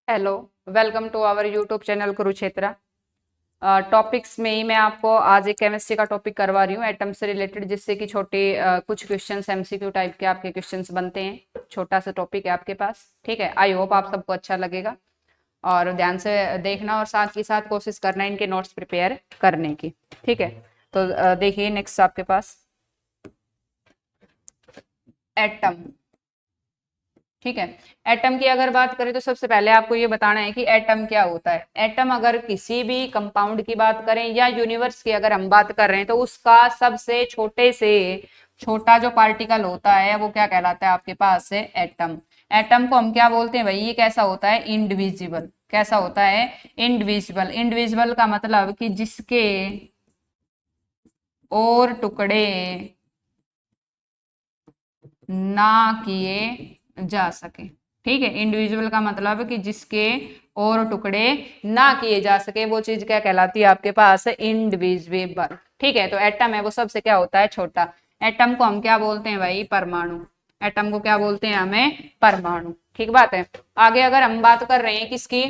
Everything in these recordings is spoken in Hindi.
Hello, welcome to our YouTube channel Kurukshetra. Topics में ही मैं आपको आज एक केमिस्ट्री का टॉपिक करवा रही हूँ एटम से रिलेटेड, जिससे कि छोटे कुछ क्वेश्चंस एमसीक्यू टाइप के आपके क्वेश्चंस बनते हैं। छोटा सा टॉपिक है आपके पास, ठीक है। आई होप आप सबको अच्छा लगेगा और ध्यान से देखना और साथ ही साथ कोशिश करना इनके नोट्स प्रिपेयर करने की, ठीक है। तो देखिए नेक्स्ट आपके पास एटम, ठीक है। एटम की अगर बात करें तो सबसे पहले आपको ये बताना है कि एटम क्या होता है। एटम अगर किसी भी कंपाउंड की बात करें या यूनिवर्स की अगर हम बात कर रहे हैं तो उसका सबसे छोटे से छोटा जो पार्टिकल होता है वो क्या कहलाता है आपके पास है एटम। एटम को हम क्या बोलते हैं भाई, ये कैसा होता है इंडिविजिबल। कैसा होता है इंडिविजिबल। इंडिविजिबल का मतलब कि जिसके और टुकड़े ना किए जा सके, ठीक है। इंडिविजुअल का मतलब कि जिसके और टुकड़े ना किए जा सके वो चीज क्या कहलाती है आपके पास इंडिविजिबल, ठीक है। तो एटम है वो सबसे क्या होता है छोटा। एटम को हम क्या बोलते हैं भाई परमाणु। एटम को क्या बोलते हैं हमें परमाणु, ठीक बात है। आगे अगर हम बात कर रहे हैं किसकी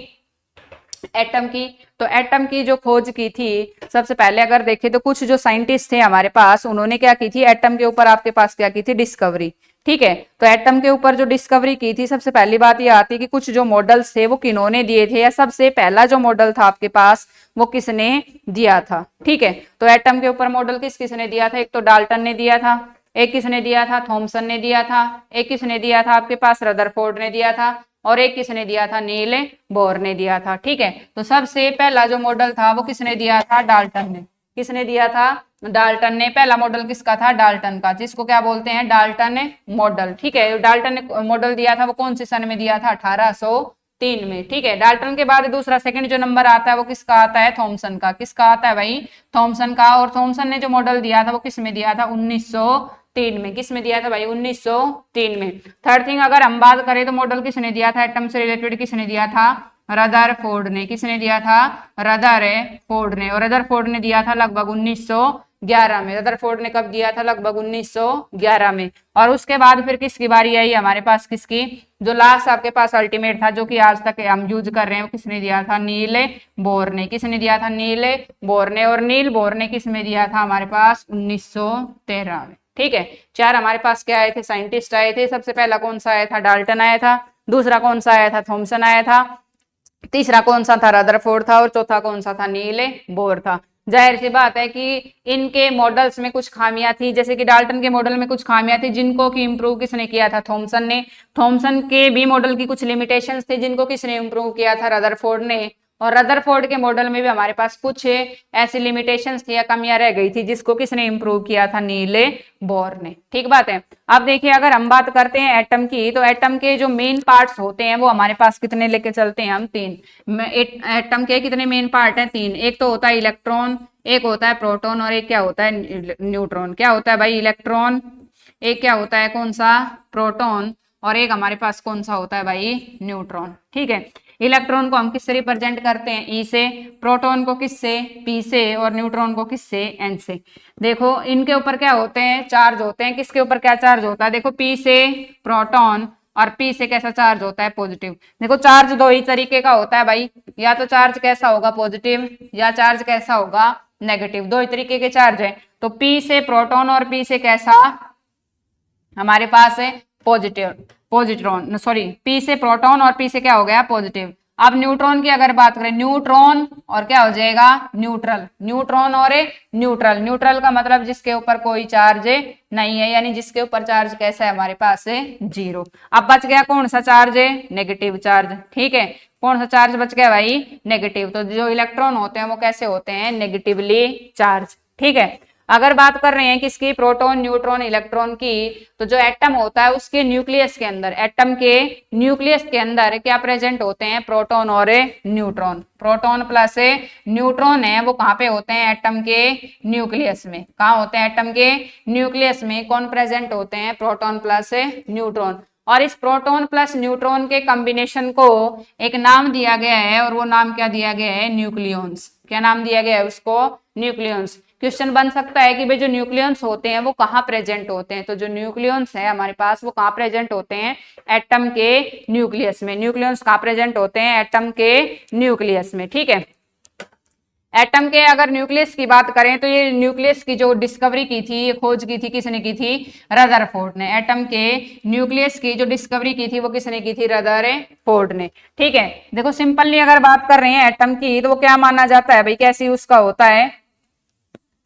एटम की, तो एटम की जो खोज की थी सबसे पहले अगर देखें तो कुछ जो साइंटिस्ट थे हमारे पास उन्होंने क्या की थी एटम के ऊपर आपके पास क्या की थी डिस्कवरी, ठीक है। तो एटम के ऊपर जो डिस्कवरी की थी सबसे पहली बात ये आती है कि कुछ जो मॉडल्स थे वो किन्होंने दिए थे, या सबसे पहला जो मॉडल था आपके पास वो किसने दिया था, ठीक है। तो एटम के ऊपर मॉडल किस किसने दिया था, एक तो डाल्टन ने दिया था, एक किसने दिया था थॉमसन ने दिया था, एक किसने दिया था आपके पास रदरफोर्ड ने दिया था, और एक किसने दिया था नील बोर ने दिया था, ठीक है। तो सबसे पहला जो मॉडल था वो किसने दिया था डाल्टन ने। किसने दिया था डाल्टन ने। पहला मॉडल किसका था डाल्टन का, जिसको क्या बोलते हैं डाल्टन मॉडल, ठीक है। डाल्टन ने मॉडल दिया था वो कौन से सन में दिया था 1803 में, ठीक है। डाल्टन के बाद दूसरा सेकंड जो नंबर आता है वो किसका आता है थॉमसन का। किसका आता है भाई थॉमसन का। और थॉमसन ने जो मॉडल दिया था वो किस में दिया था 1903 में। किस में दिया था भाई 1903 में। थर्ड थिंग अगर हम बात करें तो मॉडल किसने दिया था एटम से रिलेटेड, किसने दिया था रदरफोर्ड ने। किसने दिया था रदरफोर्ड ने। और रदरफोर्ड ने दिया था लगभग 1911 में। रदरफोर्ड ने कब दिया था लगभग 1911 में। और उसके बाद फिर किसकी बारी आई हमारे पास, किसकी जो लास्ट आपके पास अल्टीमेट था जो कि आज तक हम यूज कर रहे हैं वो किसने दिया था नील बोर ने। किसने दिया था नील बोर ने। और नील बोर ने किस में दिया था हमारे पास 1913 में, ठीक है। चार हमारे पास क्या आए थे साइंटिस्ट आए थे। सबसे पहला कौन सा आया था डाल्टन आया था, दूसरा कौन सा आया था थॉमसन आया था, तीसरा कौन सा था रदरफोर्ड था, और चौथा कौन सा था नील बोर था। जाहिर सी बात है कि इनके मॉडल्स में कुछ खामियां थी, जैसे कि डाल्टन के मॉडल में कुछ खामियां थी जिनको कि इंप्रूव किसने किया था थॉमसन ने। थॉमसन के भी मॉडल की कुछ लिमिटेशंस थे जिनको किसने इंप्रूव किया था रदरफोर्ड ने। और रदरफोर्ड के मॉडल में भी हमारे पास कुछ ऐसी लिमिटेशंस थी या कमियां रह गई थी जिसको किसने इंप्रूव किया था नील बोर ने, ठीक बात है। अब देखिए अगर हम बात करते हैं एटम की, तो एटम के जो मेन पार्ट्स होते हैं वो हमारे पास कितने लेके चलते हैं हम तीन। एटम के कितने मेन पार्ट हैं तीन। एक तो होता है इलेक्ट्रॉन, एक होता है प्रोटॉन, और एक क्या होता है न्यूट्रॉन। क्या होता है भाई इलेक्ट्रॉन, एक क्या होता है कौन सा प्रोटॉन, और एक हमारे पास कौन सा होता है भाई न्यूट्रॉन, ठीक है। इलेक्ट्रॉन को हम किससे रिप्रेजेंट करते हैं ई से, प्रोटॉन को किससे पी से, और न्यूट्रॉन को किससे एन से। देखो इनके ऊपर क्या होते हैं चार्ज होते हैं। किसके ऊपर क्या चार्ज होता है, देखो पी से प्रोटॉन और पी से कैसा चार्ज होता है पॉजिटिव। देखो चार्ज दो ही तरीके का होता है भाई, या तो चार्ज कैसा होगा पॉजिटिव या चार्ज कैसा होगा नेगेटिव, दो ही तरीके के चार्ज है। तो पी से प्रोटॉन और पी से कैसा हमारे पास है पॉजिटिव, पॉजिट्रॉन सॉरी पी से प्रोटॉन और पी से क्या हो गया पॉजिटिव। अब न्यूट्रॉन की अगर बात करें न्यूट्रॉन और क्या हो जाएगा न्यूट्रल। न्यूट्रॉन और न्यूट्रल, न्यूट्रल का मतलब जिसके ऊपर कोई चार्ज नहीं है, यानी जिसके ऊपर चार्ज कैसा है हमारे पास है जीरो। अब बच गया कौन सा चार्ज है नेगेटिव चार्ज, ठीक है। कौन सा चार्ज बच गया भाई नेगेटिव। तो जो इलेक्ट्रॉन होते हैं वो कैसे होते हैं नेगेटिवली चार्ज, ठीक है। अगर बात कर रहे हैं किसकी प्रोटॉन न्यूट्रॉन इलेक्ट्रॉन की, तो जो एटम होता है उसके न्यूक्लियस के अंदर, एटम के न्यूक्लियस के अंदर क्या प्रेजेंट होते हैं प्रोटॉन और न्यूट्रॉन। प्रोटॉन प्लस न्यूट्रॉन है वो कहाँ पे होते हैं एटम के न्यूक्लियस में। कहाँ होते हैं एटम के न्यूक्लियस में कौन प्रेजेंट होते हैं प्रोटॉन प्लस न्यूट्रॉन। और इस प्रोटॉन प्लस न्यूट्रॉन के कॉम्बिनेशन को एक नाम दिया गया है, और वो नाम क्या दिया गया है न्यूक्लियॉन्स। क्या नाम दिया गया है उसको न्यूक्लियॉन्स। क्वेश्चन बन सकता है कि भाई जो न्यूक्लियंस होते हैं वो कहाँ प्रेजेंट होते हैं। तो जो न्यूक्लियंस है हमारे पास वो कहाँ प्रेजेंट होते हैं, एटम के न्यूक्लियस में। न्यूक्लियंस कहाँ प्रेजेंट होते हैं, एटम के न्यूक्लियस में। ठीक है, एटम के अगर न्यूक्लियस की बात करें तो ये न्यूक्लियस की जो डिस्कवरी की थी, ये खोज की थी, किसने की थी, रदरफोर्ड ने। एटम के न्यूक्लियस की जो डिस्कवरी की थी वो किसने की थी, रदरफोर्ड ने। ठीक है, देखो सिंपली अगर बात कर रहे हैं एटम की तो वो क्या माना जाता है भाई, कैसी उसका होता है,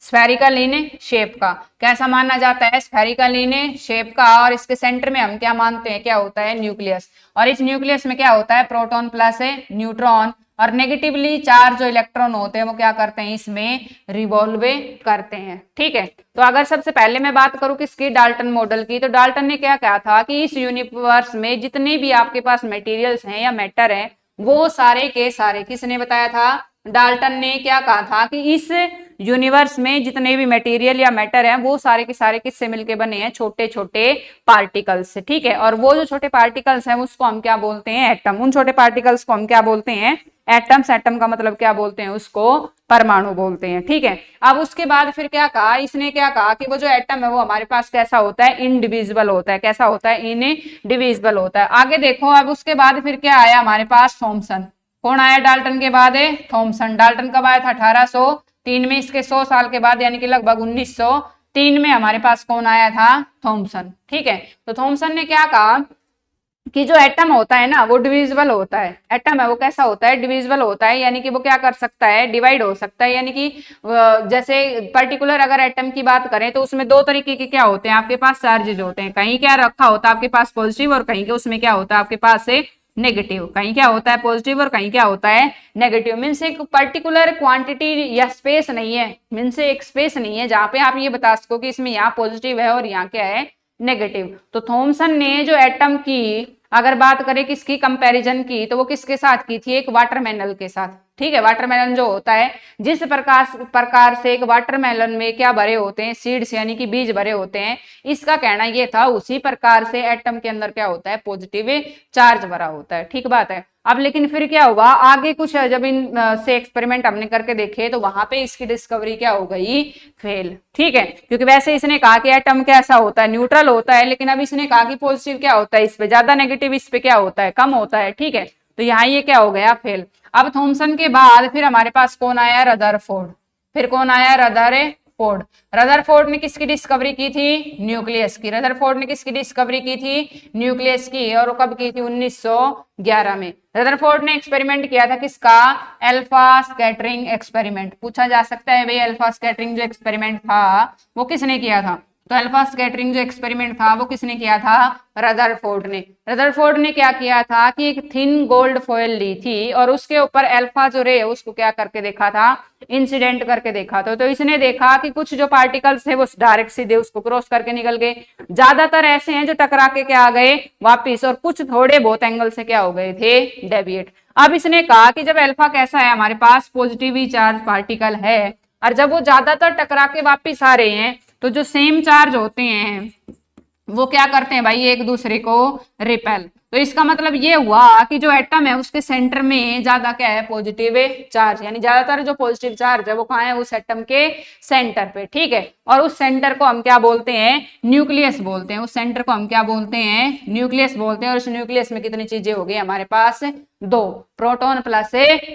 स्फेरिकल इन शेप का। कैसा माना जाता है, स्फेरिकल इन शेप का। और इसके सेंटर में हम क्या मानते हैं, क्या होता है, न्यूक्लियस। और इस न्यूक्लियस में क्या होता है, प्रोटॉन प्लस न्यूट्रॉन। और नेगेटिवली चार्ज जो इलेक्ट्रॉन होते हैं वो क्या करते हैं, इसमें रिवॉल्व करते हैं। ठीक है, तो अगर सबसे पहले मैं बात करूं किसकी, डाल्टन मॉडल की, तो डाल्टन ने क्या कहा था कि इस यूनिवर्स में जितने भी आपके पास मटेरियल्स हैं या मैटर हैं वो सारे के सारे, किसने बताया था, डाल्टन ने क्या कहा था कि इस यूनिवर्स में जितने भी मटेरियल या मैटर हैं वो सारे के सारे किससे मिलके बने हैं, छोटे छोटे पार्टिकल्स से। ठीक है, और वो जो छोटे पार्टिकल्स हैं उसको हम क्या बोलते हैं, एटम। उन छोटे पार्टिकल्स को हम क्या बोलते हैं, एटम्स। एटम का मतलब क्या बोलते हैं, उसको परमाणु बोलते हैं। ठीक है, अब उसके बाद फिर क्या कहा इसने, क्या कहा कि वो जो एटम है वो हमारे पास कैसा होता है, इनडिविजिबल होता है। कैसा होता है, इनडिविजिबल होता है। आगे देखो, अब उसके बाद फिर क्या आया हमारे पास, थॉमसन। कौन आया डाल्टन के बाद है, थॉमसन। डाल्टन कब आया था, 1803 में। इसके 100 साल के बाद यानी कि लगभग 1903 में हमारे पास कौन आया था, थॉमसन। ठीक है, तो थॉमसन ने क्या कहा कि जो एटम होता है ना वो डिविजिबल होता है। एटम है वो कैसा होता है, डिविजिबल होता है, यानी कि वो क्या कर सकता है, डिवाइड हो सकता है। यानी कि जैसे पर्टिकुलर अगर एटम की बात करें तो उसमें दो तरीके के क्या होते हैं आपके पास, चार्जेज होते हैं। कहीं क्या रखा होता है आपके पास पॉजिटिव, और कहीं के उसमें क्या होता है आपके पास से नेगेटिव। कहीं क्या होता है पॉजिटिव और कहीं क्या होता है नेगेटिव। मीन्स एक पर्टिकुलर क्वांटिटी या स्पेस नहीं है, मीन्स एक स्पेस नहीं है जहां पे आप ये बता सको कि इसमें यहाँ पॉजिटिव है और यहाँ क्या है, नेगेटिव। तो थॉमसन ने जो एटम की अगर बात करें किसकी कंपैरिजन की, तो वो किसके साथ की थी, एक वाटरमेलन के साथ। ठीक है, वाटरमेलन जो होता है, जिस प्रकार से एक वाटरमेलन में क्या भरे होते हैं, सीड्स यानी कि बीज भरे होते हैं, इसका कहना ये था उसी प्रकार से एटम के अंदर क्या होता है, पॉजिटिव चार्ज भरा होता है। ठीक बात है। अब लेकिन फिर क्या हुआ आगे कुछ, जब इन से एक्सपेरिमेंट हमने करके देखे तो वहां पे इसकी डिस्कवरी क्या हो गई, फेल। ठीक है, क्योंकि वैसे इसने कहा कि एटम कैसा होता है, न्यूट्रल होता है, लेकिन अब इसने कहा कि पॉजिटिव क्या होता है, इस पे ज्यादा, नेगेटिव इस पे क्या होता है, कम होता है। ठीक है, तो यहाँ ये क्या हो गया, फेल। अब थॉमसन के बाद फिर हमारे पास कौन आया, रदरफोर्ड। फिर कौन आया, रदरफोर्ड। रदरफोर्ड ने किसकी डिस्कवरी की थी, न्यूक्लियस की। रदरफोर्ड ने किसकी डिस्कवरी की थी, न्यूक्लियस की। और वो कब की थी, 1911 में। रदरफोर्ड ने एक्सपेरिमेंट किया था किसका, अल्फा स्कैटरिंग एक्सपेरिमेंट। पूछा जा सकता है भाई अल्फा स्कैटरिंग जो एक्सपेरिमेंट था वो किसने किया था, तो अल्फा स्कैटरिंग जो एक्सपेरिमेंट था वो किसने किया था, रदरफोर्ड ने। रदरफोर्ड ने क्या किया था कि एक थिन गोल्ड फॉयल ली थी और उसके ऊपर अल्फा जो रे उसको क्या करके देखा था, इंसिडेंट करके देखा था। तो इसने देखा कि कुछ जो पार्टिकल्स थे वो डायरेक्ट सीधे उसको क्रॉस करके निकल गए, ज्यादातर ऐसे हैं जो टकरा के क्या आ गए वापिस, और कुछ थोड़े बहुत एंगल से क्या हो गए थे, डेविएट। अब इसने कहा कि जब अल्फा कैसा है हमारे पास पॉजिटिवली चार्ज पार्टिकल है, और जब वो ज्यादातर टकरा के वापिस आ रहे हैं तो जो सेम चार्ज होते हैं वो क्या करते हैं भाई, एक दूसरे को रिपेल। तो इसका मतलब ये हुआ कि जो एटम है उसके सेंटर में ज्यादा क्या है, पॉजिटिव चार्ज। यानी ज्यादातर जो पॉजिटिव चार्ज है वो कहाँ है, उस एटम के सेंटर पे। ठीक है, और उस सेंटर को हम क्या बोलते हैं, न्यूक्लियस बोलते हैं। उस सेंटर को हम क्या बोलते हैं, न्यूक्लियस बोलते हैं। और उस न्यूक्लियस में कितनी चीजें हो गई हमारे पास, दो, प्रोटॉन प्लस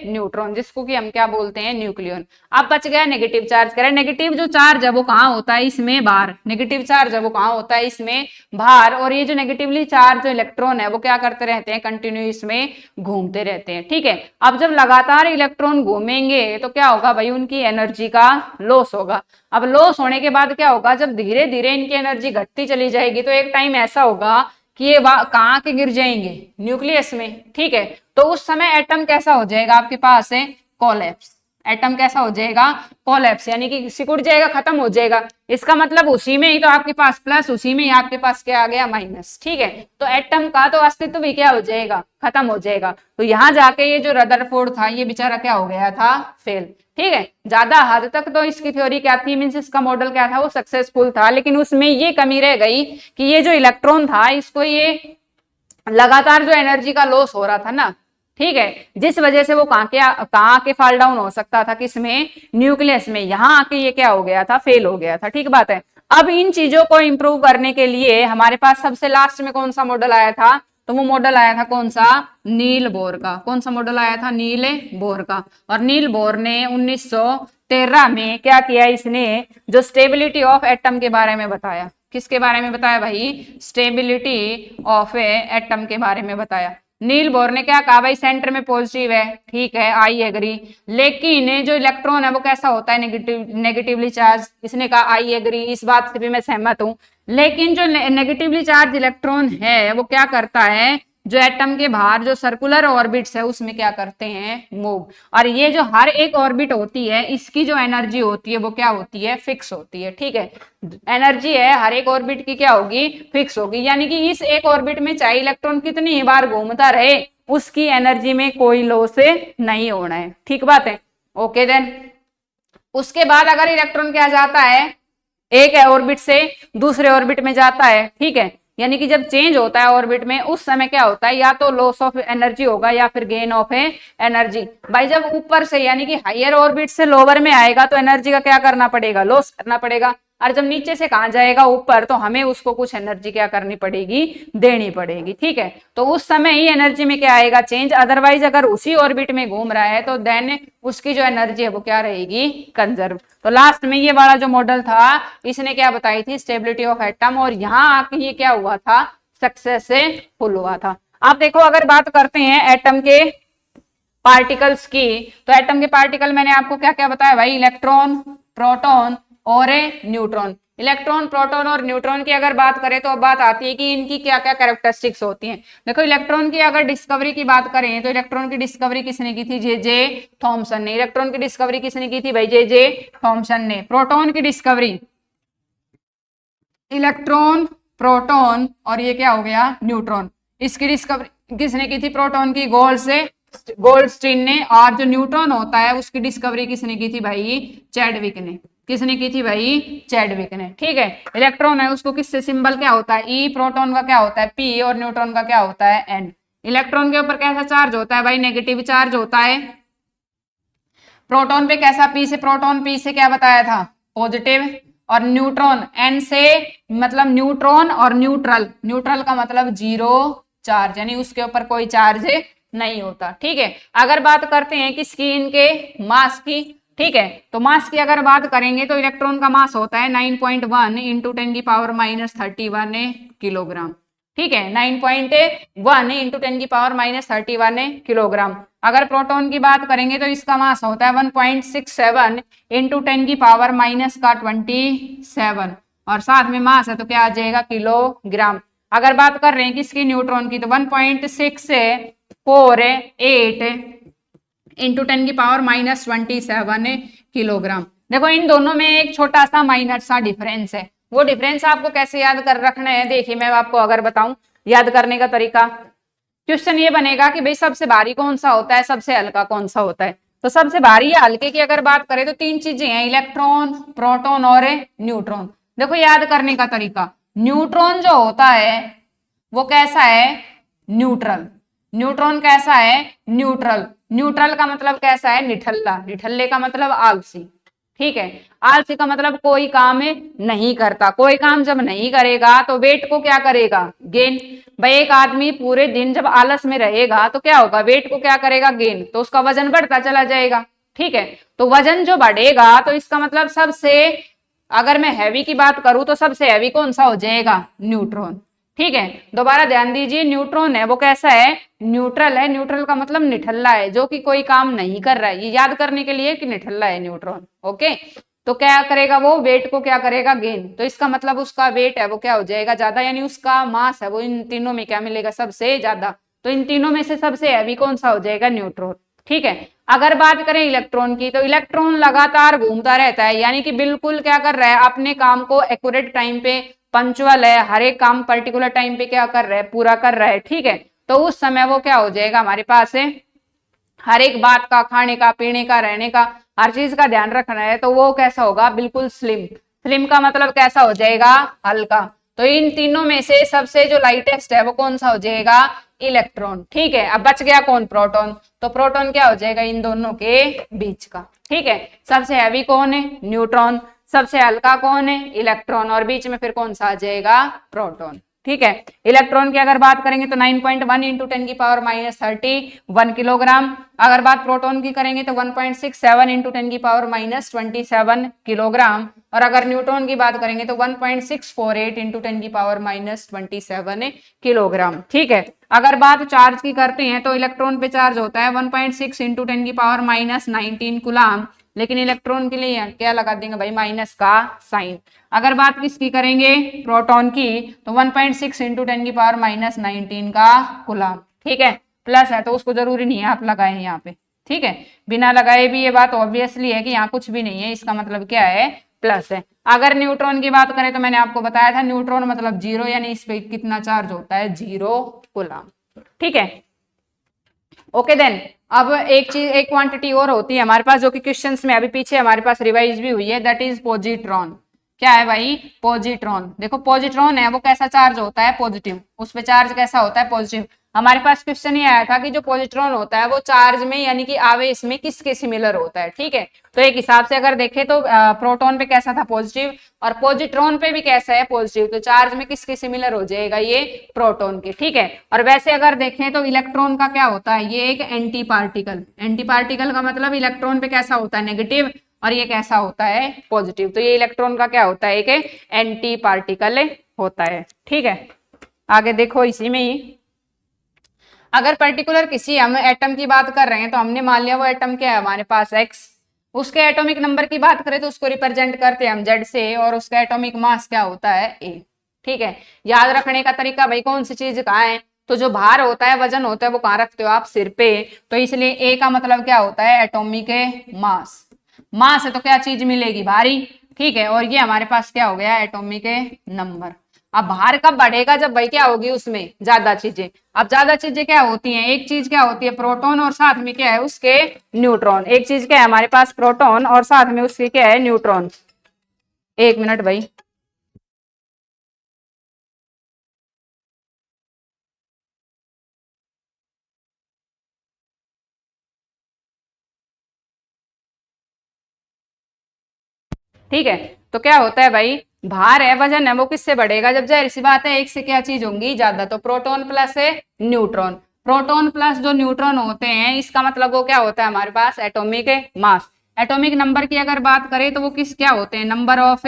न्यूट्रॉन, जिसको कि हम क्या बोलते हैं, न्यूक्लियन। अब बच गया नेगेटिव चार्ज। कह रहे नेगेटिव जो चार्ज है वो कहाँ होता है, इसमें बाहर। नेगेटिव चार्ज है वो कहाँ होता है, इसमें बाहर। और ये जो नेगेटिवली चार्ज जो इलेक्ट्रॉन है वो क्या करते रहते हैं, कंटिन्यू इसमें घूमते रहते हैं। ठीक है, अब जब लगातार इलेक्ट्रॉन घूमेंगे तो क्या होगा भाई, उनकी एनर्जी का लॉस होगा। अब लॉस होने के बाद क्या होगा, जब धीरे धीरे इनकी एनर्जी घटती चली जाएगी तो एक टाइम ऐसा होगा कि ये कहाँ के गिर जाएंगे, न्यूक्लियस में। ठीक है, तो उस समय एटम कैसा हो जाएगा आपके पास है, कोलैप्स। एटम कैसा हो जाएगा, कोलैप्स, यानी कि सिकुड़ जाएगा, खत्म हो जाएगा। इसका मतलब उसी में ही तो आपके पास प्लस, उसी में ही आपके पास क्या आ गया, माइनस। ठीक है, तो एटम का तो अस्तित्व भी क्या हो जाएगा, खत्म हो जाएगा। तो यहां जाके ये जो रदरफोर्ड था ये बेचारा क्या हो गया था, फेल। ठीक है, ज्यादा हद तक तो इसकी थ्योरी क्या थी, मीन्स इसका मॉडल क्या था, वो सक्सेसफुल था, लेकिन उसमें ये कमी रह गई कि ये जो इलेक्ट्रॉन था इसको ये लगातार जो एनर्जी का लॉस हो रहा था ना, ठीक है, जिस वजह से वो कहाँ आके फॉल डाउन हो सकता था, किसमें, न्यूक्लियस में, यहाँ आके ये क्या हो गया था, फेल हो गया था। ठीक बात है। अब इन चीजों को इंप्रूव करने के लिए हमारे पास सबसे लास्ट में कौन सा मॉडल आया था, तो वो मॉडल आया था कौन सा, नील बोर का। कौन सा मॉडल आया था, नील बोर का। और नील बोर ने 1913 में क्या किया, इसने जो स्टेबिलिटी ऑफ एटम के बारे में बताया। किसके बारे में बताया भाई, स्टेबिलिटी ऑफ एटम के बारे में बताया। नील बोर ने क्या कहा भाई, सेंटर में पॉजिटिव है, ठीक है, आई एग्री, लेकिन जो इलेक्ट्रॉन है वो कैसा होता है, नेगेटिवली चार्ज। इसने कहा आई एग्री, इस बात से भी मैं सहमत हूं, लेकिन जो नेगेटिवली चार्ज इलेक्ट्रॉन है वो क्या करता है, जो एटम के बाहर जो सर्कुलर ऑर्बिट्स है उसमें क्या करते हैं, मूव। और ये जो हर एक ऑर्बिट होती है इसकी जो एनर्जी होती है वो क्या होती है, फिक्स होती है। ठीक है, एनर्जी है हर एक ऑर्बिट की क्या होगी, फिक्स होगी। यानी कि इस एक ऑर्बिट में चाहे इलेक्ट्रॉन कितनी ही बार घूमता रहे उसकी एनर्जी में कोई लॉस नहीं होना है। ठीक बात है, ओके देन। उसके बाद अगर इलेक्ट्रॉन क्या जाता है, एक ऑर्बिट से दूसरे ऑर्बिट में जाता है, ठीक है, यानी कि जब चेंज होता है ऑर्बिट में उस समय क्या होता है, या तो लॉस ऑफ एनर्जी होगा या फिर गेन ऑफ एनर्जी। भाई जब ऊपर से यानी कि हायर ऑर्बिट से लोअर में आएगा तो एनर्जी का क्या करना पड़ेगा, लॉस करना पड़ेगा। और जब नीचे से कहां जाएगा, ऊपर, तो हमें उसको कुछ एनर्जी क्या करनी पड़ेगी, देनी पड़ेगी। ठीक है, तो उस समय ही एनर्जी में क्या आएगा, चेंज। अदरवाइज अगर उसी ऑर्बिट में घूम रहा है तो देन उसकी जो एनर्जी है वो क्या रहेगी, कंजर्व। तो लास्ट में ये वाला जो मॉडल था इसने क्या बताई थी, स्टेबिलिटी ऑफ एटम, और यहाँ आके ये क्या हुआ था, सक्सेसफुल हुआ था। आप देखो अगर बात करते हैं एटम के पार्टिकल्स की, तो एटम के पार्टिकल मैंने आपको क्या क्या बताया भाई, इलेक्ट्रॉन, प्रोटॉन और न्यूट्रॉन। इलेक्ट्रॉन, प्रोटॉन और न्यूट्रॉन की अगर बात करें तो अब बात आती है कि इनकी क्या क्या कैरेक्टरिस्टिक्स होती हैं। देखो इलेक्ट्रॉन की अगर डिस्कवरी की बात करें तो इलेक्ट्रॉन की डिस्कवरी किसने की थी, जे जे थॉमसन ने। इलेक्ट्रॉन की डिस्कवरी किसने की थी भाई, जे जे थॉमसन ने। प्रोटॉन की डिस्कवरी इलेक्ट्रॉन, प्रोटॉन और ये क्या हो गया, न्यूट्रॉन। इसकी डिस्कवरी किसने की थी, प्रोटॉन की गोल्डस्टीन ने। और जो न्यूट्रॉन होता है उसकी डिस्कवरी किसने की थी भाई, चैडविक ने। किसने की थी भाई, चैडविक ने। ठीक है, इलेक्ट्रॉन है उसको किससे सिंबल क्या होता है, ई, प्रोटॉन का क्या होता है, पी, और न्यूट्रॉन का क्या होता है, एन। इलेक्ट्रॉन के ऊपर कैसा चार्ज होता है भाई, नेगेटिव चार्ज होता है। प्रोटॉन पे कैसा, पी से, प्रोटॉन पी से क्या बताया था, पॉजिटिव। और न्यूट्रॉन एन से, मतलब न्यूट्रॉन और न्यूट्रल, न्यूट्रल का मतलब जीरो चार्ज, यानी उसके ऊपर कोई चार्ज नहीं होता। ठीक है, अगर बात करते हैं किसकी, इनके मास की। ठीक है, तो मास की अगर बात करेंगे तो इलेक्ट्रॉन का मास होता है 9.1 इंटू 10⁻31 किलोग्राम। ठीक है, 9.1 इंटू 10⁻31 किलोग्राम। अगर प्रोटॉन की बात करेंगे तो इसका मास होता है 1.67 इंटू 10⁻27 और साथ में मास है तो क्या आ जाएगा, किलोग्राम। अगर बात कर रहे हैं किसकी, न्यूट्रॉन की, तो 1.648 इंटू 10⁻27 किलोग्राम। देखो इन दोनों में एक छोटा सा माइनर सा डिफरेंस है। वो डिफरेंस आपको कैसे याद कर रखना है, देखिए मैं आपको अगर बताऊं याद करने का तरीका। क्वेश्चन ये बनेगा कि भाई सबसे भारी कौन सा होता है, सबसे हल्का कौन सा होता है। तो सबसे भारी या हल्के की अगर बात करें तो तीन चीजें हैं, इलेक्ट्रॉन, प्रोटॉन और न्यूट्रॉन। देखो याद करने का तरीका, न्यूट्रॉन जो होता है वो कैसा है, न्यूट्रल। न्यूट्रॉन कैसा है, न्यूट्रल। न्यूट्रल का मतलब कैसा है, निठल्ला। निठल्ले का मतलब आलसी। ठीक है, आलसी का मतलब कोई काम नहीं करता। कोई काम जब नहीं करेगा तो वेट को क्या करेगा, गेन। भाई एक आदमी पूरे दिन जब आलस में रहेगा तो क्या होगा, वेट को क्या करेगा, गेन, तो उसका वजन बढ़ता चला जाएगा। ठीक है, तो वजन जो बढ़ेगा तो इसका मतलब सबसे, अगर मैं हैवी की बात करूं तो सबसे हैवी कौन सा हो जाएगा, न्यूट्रॉन। ठीक है, दोबारा ध्यान दीजिए, न्यूट्रॉन है वो कैसा है, न्यूट्रल है। न्यूट्रल का मतलब निठल्ला है, जो कि कोई काम नहीं कर रहा है। ये याद करने के लिए कि निठल्ला है न्यूट्रॉन। ओके, तो क्या करेगा वो, वेट को क्या करेगा, गेन। तो इसका मतलब उसका वेट है वो क्या हो जाएगा, ज्यादा, यानी उसका मास है वो इन तीनों में क्या मिलेगा, सबसे ज्यादा। तो इन तीनों में से सबसे हैवी कौन सा हो जाएगा, न्यूट्रॉन। ठीक है, अगर बात करें इलेक्ट्रॉन की, तो इलेक्ट्रॉन लगातार घूमता रहता है, यानी कि बिल्कुल क्या कर रहा है, अपने काम को एक्यूरेट टाइम पे, पंचुअल है, हर एक काम पर्टिकुलर टाइम पे क्या कर रहा है, पूरा कर रहा है। ठीक है, तो उस समय वो क्या हो जाएगा, हमारे पास है हर एक बात का, खाने का, पीने का, रहने का, हर चीज का ध्यान रखना है, तो वो कैसा होगा, बिल्कुल स्लिम। स्लिम का मतलब कैसा हो जाएगा, हल्का। तो इन तीनों में से सबसे जो लाइटेस्ट है वो कौन सा हो जाएगा, इलेक्ट्रॉन। ठीक है, अब बच गया कौन? प्रोटॉन। तो प्रोटॉन क्या हो जाएगा? इन दोनों के बीच का। ठीक है, सबसे हैवी कौन है? न्यूट्रॉन। सबसे हल्का कौन है? इलेक्ट्रॉन। और बीच में फिर कौन सा आ जाएगा? प्रोटॉन। ठीक है, इलेक्ट्रॉन की अगर बात करेंगे तो 9.1 इंटू 10 की पावर -30 1 किलोग्राम। अगर बात प्रोटॉन की करेंगे तो 1.67 इंटू 10 की पावर -27 किलोग्राम। और अगर न्यूट्रॉन की बात करेंगे तो 1.648 इंटू 10 की पावर -27 किलोग्राम। ठीक है, अगर बात चार्ज की करते हैं तो इलेक्ट्रॉन पे चार्ज होता है 1.6 इंटू 10 की पावर -19 कूलाम, लेकिन इलेक्ट्रॉन के लिए क्या लगा देंगे भाई? माइनस का साइन। अगर बात किसकी करेंगे? प्रोटॉन की, तो 1.6 इंटू 10 की पावर -19 का कूलाम। ठीक है, प्लस है तो उसको जरूरी नहीं है आप लगाए यहाँ पे। ठीक है, बिना लगाए भी ये बात ऑब्वियसली है कि यहाँ कुछ भी नहीं है, इसका मतलब क्या है? प्लस है। अगर न्यूट्रॉन की बात करें तो मैंने आपको बताया था न्यूट्रॉन मतलब जीरो, यानी इस पे कितना चार्ज होता है? 0 कूलाम। ठीक है, ओके देन। अब एक चीज, एक क्वांटिटी और होती है हमारे पास जो कि क्वेश्चंस में अभी पीछे हमारे पास रिवाइज भी हुई है, दैट इज पॉजिट्रॉन। क्या है भाई? पॉजिट्रॉन। देखो पॉजिट्रॉन है वो कैसा चार्ज होता है? पॉजिटिव। उस पे चार्ज कैसा होता है? पॉजिटिव। हमारे पास क्वेश्चन ये आया था कि जो पॉजिट्रॉन होता है वो चार्ज में यानी कि आवेश में किसके सिमिलर होता है? ठीक है, तो एक हिसाब से अगर देखें तो प्रोटॉन पे कैसा था? पॉजिटिव। और पॉजिट्रॉन पे भी कैसा है? पॉजिटिव। तो चार्ज में किसके सिमिलर हो जाएगा? ये प्रोटॉन के। ठीक है, और वैसे अगर देखें तो इलेक्ट्रॉन का क्या होता है? ये एक एंटी पार्टिकल। एंटी पार्टिकल का मतलब इलेक्ट्रॉन पे कैसा होता है? नेगेटिव। और ये कैसा होता है? पॉजिटिव। तो ये इलेक्ट्रॉन का क्या होता है? एक एंटी पार्टिकल होता है। ठीक है, आगे देखो इसी में ही, अगर पर्टिकुलर किसी हम एटम की बात कर रहे हैं तो हमने मान लिया वो एटम क्या है हमारे पास? एक्स। उसके एटॉमिक नंबर की बात करें तो उसको रिप्रेजेंट करते हैं हम जेड से, और उसका एटॉमिक मास क्या होता है? ए। ठीक है, याद रखने का तरीका भाई कौन सी चीज कहाँ है? तो जो भार होता है, वजन होता है, वो कहाँ रखते हो आप? सिर पे। तो इसलिए ए का मतलब क्या होता है? Atomic mass. मास है तो क्या चीज मिलेगी? भारी। ठीक है, और ये हमारे पास क्या हो गया? Atomic number. अब भार कब बढ़ेगा? जब भाई क्या होगी उसमें? ज्यादा चीजें। अब ज्यादा चीजें क्या होती हैं? एक चीज क्या होती है? प्रोटॉन, और साथ में क्या है उसके? न्यूट्रॉन। एक चीज क्या है हमारे पास? प्रोटॉन, और साथ में उसके क्या है? न्यूट्रॉन। एक मिनट भाई। ठीक है, तो क्या होता है भाई? भार है, वजन है, वो किससे बढ़ेगा? जब जाहिर सी बात है एक से क्या चीज होंगी? ज्यादा। तो प्रोटॉन प्लस है न्यूट्रॉन। प्रोटॉन प्लस जो न्यूट्रॉन होते हैं, इसका मतलब वो क्या होता है हमारे पास? Atomic mass. एटॉमिक नंबर की अगर बात करें तो वो किस क्या होते हैं? नंबर ऑफ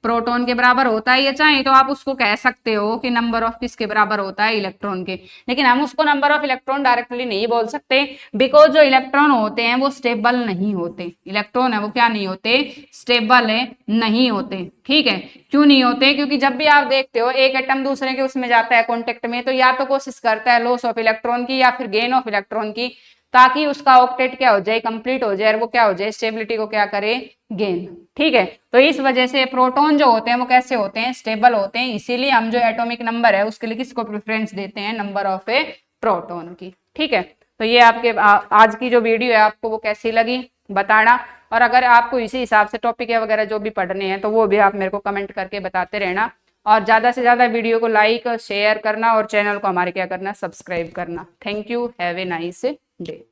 प्रोटॉन के बराबर होता है, या चाहे तो आप उसको कह सकते हो कि नंबर ऑफ किसके बराबर होता है? इलेक्ट्रॉन के। लेकिन हम उसको नंबर ऑफ इलेक्ट्रॉन डायरेक्टली नहीं बोल सकते, बिकॉज जो इलेक्ट्रॉन होते हैं वो स्टेबल नहीं होते। इलेक्ट्रॉन है वो क्या नहीं होते? स्टेबल है नहीं होते। ठीक है, क्यों नहीं होते? क्योंकि जब भी आप देखते हो एक एटम दूसरे के उसमें जाता है कॉन्टेक्ट में, तो या तो कोशिश करता है लॉस ऑफ इलेक्ट्रॉन की या फिर गेन ऑफ इलेक्ट्रॉन की, ताकि उसका ऑक्टेट क्या हो जाए? कंप्लीट हो जाए, और वो क्या हो जाए? स्टेबिलिटी को क्या करे? गेन। ठीक है, तो इस वजह से प्रोटॉन जो होते हैं वो कैसे होते हैं? स्टेबल होते हैं। इसीलिए हम जो एटॉमिक नंबर है उसके लिए किसको प्रेफरेंस देते हैं? नंबर ऑफ ए प्रोटॉन की। ठीक है, तो ये आपके आज की जो वीडियो है आपको वो कैसी लगी बताना, और अगर आपको इसी हिसाब से टॉपिक वगैरह जो भी पढ़ने हैं तो वो भी आप मेरे को कमेंट करके बताते रहना, और ज्यादा से ज्यादा वीडियो को लाइक शेयर करना, और चैनल को हमारे क्या करना? सब्सक्राइब करना। Thank you, have a nice day.